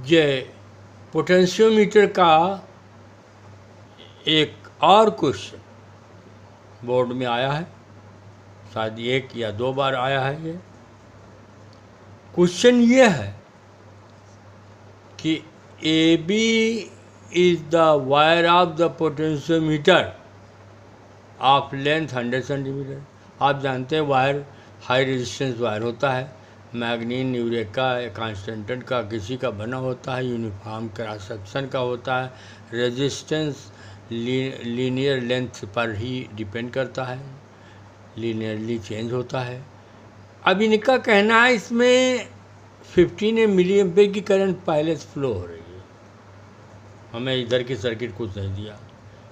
ये पोटेंशियोमीटर का एक और क्वेश्चन बोर्ड में आया है, शायद 1 या 2 बार आया है। ये क्वेश्चन ये है कि AB is the wire of the potentiometer of length 100 centimetre. आप जानते हैं वायर हाई रेजिस्टेंस वायर होता है, मैग्नीन, यूरेका, कॉन्स्टेंटेंट का किसी का बना होता है, यूनिफॉर्म क्रॉस सेक्शन का होता है, रेजिस्टेंस लीनियर लेंथ पर ही डिपेंड करता है, लीनियरली चेंज होता है। अब इनका कहना है इसमें 15 मिली एम्पीयर की करंट पहले से फ्लो हो रही है, हमें इधर की सर्किट कुछ नहीं दिया।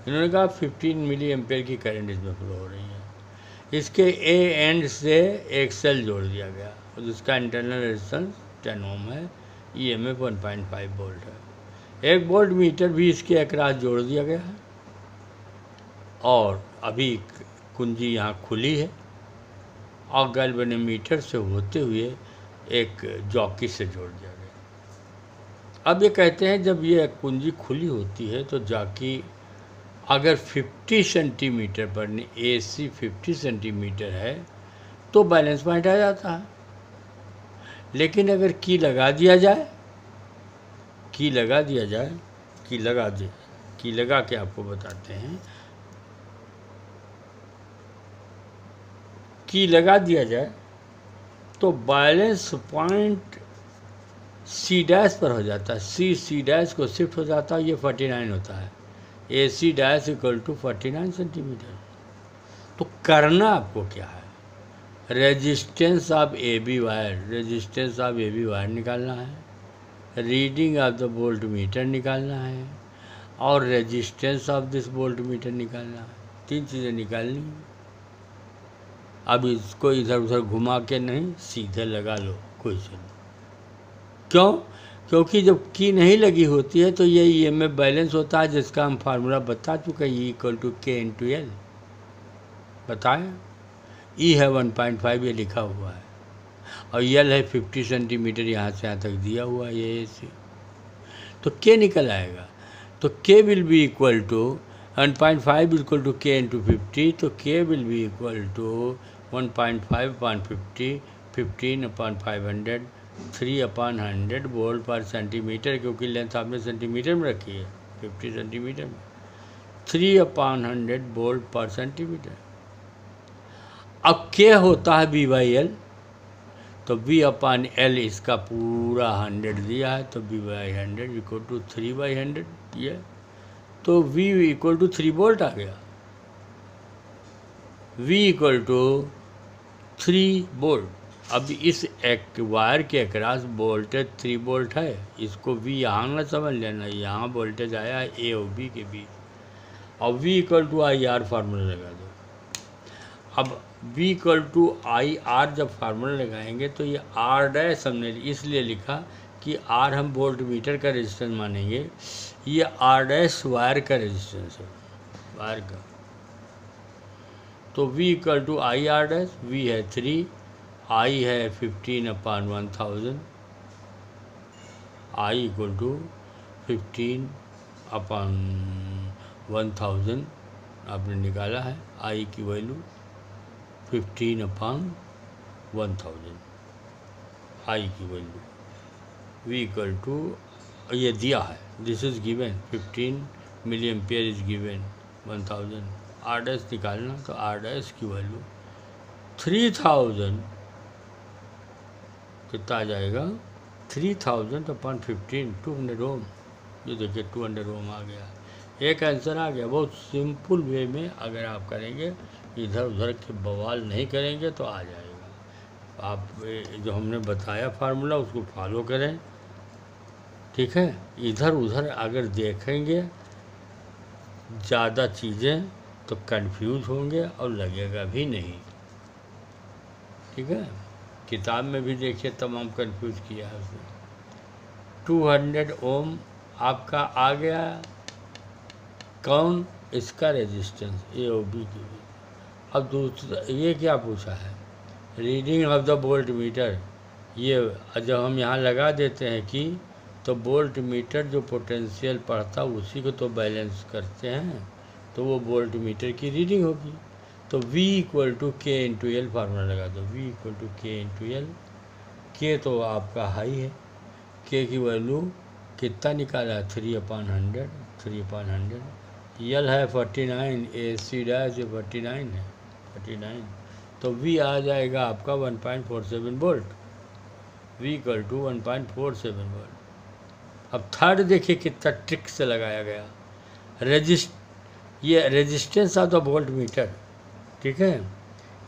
इन्होंने कहा 15 मिली एम्पीयर की करंट इसमें फ्लो हो रही है। इसके ए एंड से एक सेल जोड़ दिया गया और जिसका इंटरनल रेजिस्टेंस 10 ओम है, EMF 1.5 वोल्ट है। 1 वोल्ट मीटर भी इसके अक्रॉस जोड़ दिया गया है और अभी कुंजी यहाँ खुली है और गैल्वेनोमीटर से होते हुए एक जॉकी से जोड़ दिया गया। अब ये कहते हैं जब ये कुंजी खुली होती है तो जॉकी अगर 50 सेंटीमीटर पर AC 50 सेंटीमीटर है तो बैलेंस पॉइंट आ जाता है। लेकिन अगर की लगा के आपको बताते हैं, की लगा दिया जाए तो बैलेंस पॉइंट C' पर हो जाता है। C' को शिफ्ट हो जाता है, ये 49 होता है। AC' = 49 centimetre. तो करना आपको क्या है, रेजिस्टेंस ऑफ AB वायर निकालना है, reading of the volt meter निकालना है और resistance of this volt meter निकालना है। 3 चीज़ें निकालनी है। अब इसको इधर उधर घुमा के नहीं, सीधे लगा लो क्वेश्चन। क्यों? क्योंकि जब की नहीं लगी होती है तो ये EMF बैलेंस होता है, जिसका हम फार्मूला बता चुके हैं, E = K × L बताएं। E है 1.5, ये लिखा हुआ है, और L है 50 सेंटीमीटर, यहाँ से यहाँ तक दिया हुआ है ये AC। तो K निकल आएगा, तो K will be equal to 1.5 = K × 50, तो K will be equal to 1.5/50, 15/500, 3/100 volt पर सेंटीमीटर, क्योंकि लेंथ आपने सेंटीमीटर में रखी है, 50 सेंटीमीटर में, 3/100 वोल्ट पर सेंटीमीटर। अब K होता है V/L, तो V/L इसका पूरा 100 दिया है, तो V/100 = 3/100 ये, तो V = 3 वोल्ट आ गया। V = 3 volt. अब इस एक वायर के अक्रॉस वोल्टेज 3 वोल्ट है, इसको V यहाँ ना समझ लेना, यहाँ वोल्टेज आया है A और B के बीच, और V = IR फार्मूला लगा दो। अब V = IR जब फार्मूला लगाएंगे तो ये R' हमने इसलिए लिखा कि R हम वोल्ट मीटर का रेजिस्टेंस मानेंगे, ये R' वायर का रेजिस्टेंस है, वायर का। तो V = IR', V है 3, I है 15/1000, I = 15/1000 आपने निकाला है, I की वैल्यू 15/1000, I की वैल्यू। V = ये दिया है, this is given, 15 milliampere is given 1000। R' निकालना, तो R' की वैल्यू 3000 कितना आ जाएगा, 3000/15, 200 ओम। ये देखिए 200 ओम आ गया, एक आंसर आ गया। बहुत सिंपल वे में अगर आप करेंगे, इधर उधर के बवाल नहीं करेंगे तो आ जाएगा। आप जो हमने बताया फार्मूला उसको फॉलो करें, ठीक है। इधर उधर अगर देखेंगे ज़्यादा चीज़ें तो कंफ्यूज होंगे और लगेगा भी नहीं, ठीक है। किताब में भी देखिए तमाम कंफ्यूज किया है उसने। 200 ओम आपका आ गया, कौन, इसका रेजिस्टेंस A और B की भी। अब दूसरा ये क्या पूछा है, reading of the volt meter. ये जब हम यहाँ लगा देते हैं कि तो वोल्ट मीटर जो पोटेंशियल पढ़ता उसी को तो बैलेंस करते हैं, तो वो वोल्ट मीटर की रीडिंग होगी। तो V इक्वल टू के इंटू एल फार्मूला लगा दो, V इक्वल टू के इंटू एल। के तो आपका हाई है, के की वैल्यू कितना निकाला है 3/100, 3/100। एल है 49, ए सी डैश 49 है, 49। तो V आ जाएगा आपका 1.47 volt, V equal to 1.47 volt. अब थर्ड देखिए कितना ट्रिक से लगाया गया, ये resistance of the voltmeter, ठीक है।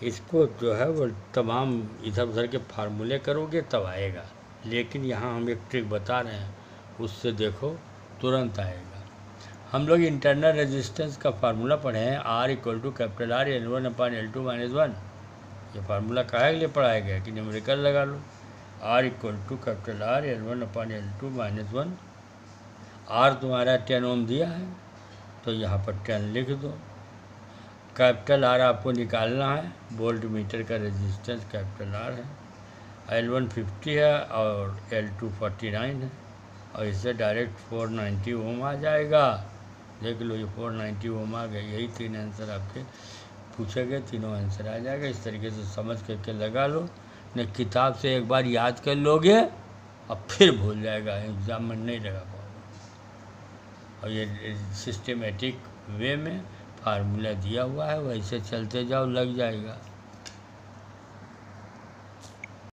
इसको जो है वो तमाम इधर उधर के फार्मूले करोगे तब आएगा, लेकिन यहाँ हम एक ट्रिक बता रहे हैं, उससे देखो तुरंत आएगा। हम लोग इंटरनल रेजिस्टेंस का फार्मूला पढ़े हैं, R equal to capital R L1/L2 - 1। ये फार्मूला काहे के लिए पढ़ाया गया कि न्यूमेरिकल लगा लो। R equal to capital R L1/L2 - 1। R तुम्हारा 10 ओम दिया है, तो यहाँ पर 10 लिख दो। कैपिटल R आपको निकालना है, वोल्ट मीटर का रेजिस्टेंस कैपिटल R है, L1 50 है और L2 49 है, और इससे डायरेक्ट 490 ओम आ जाएगा। देख लो ये 490 ओम आ गए। यही 3 आंसर आपके पूछे गए, तीनों आंसर आ जाएगा। इस तरीके से समझ करके लगा लो, न किताब से एक बार याद कर लोगे और फिर भूल जाएगा, एग्ज़ाम में नहीं लगा पाओगे। और ये सिस्टमेटिक वे में फार्मूला दिया हुआ है, वैसे चलते जाओ लग जाएगा।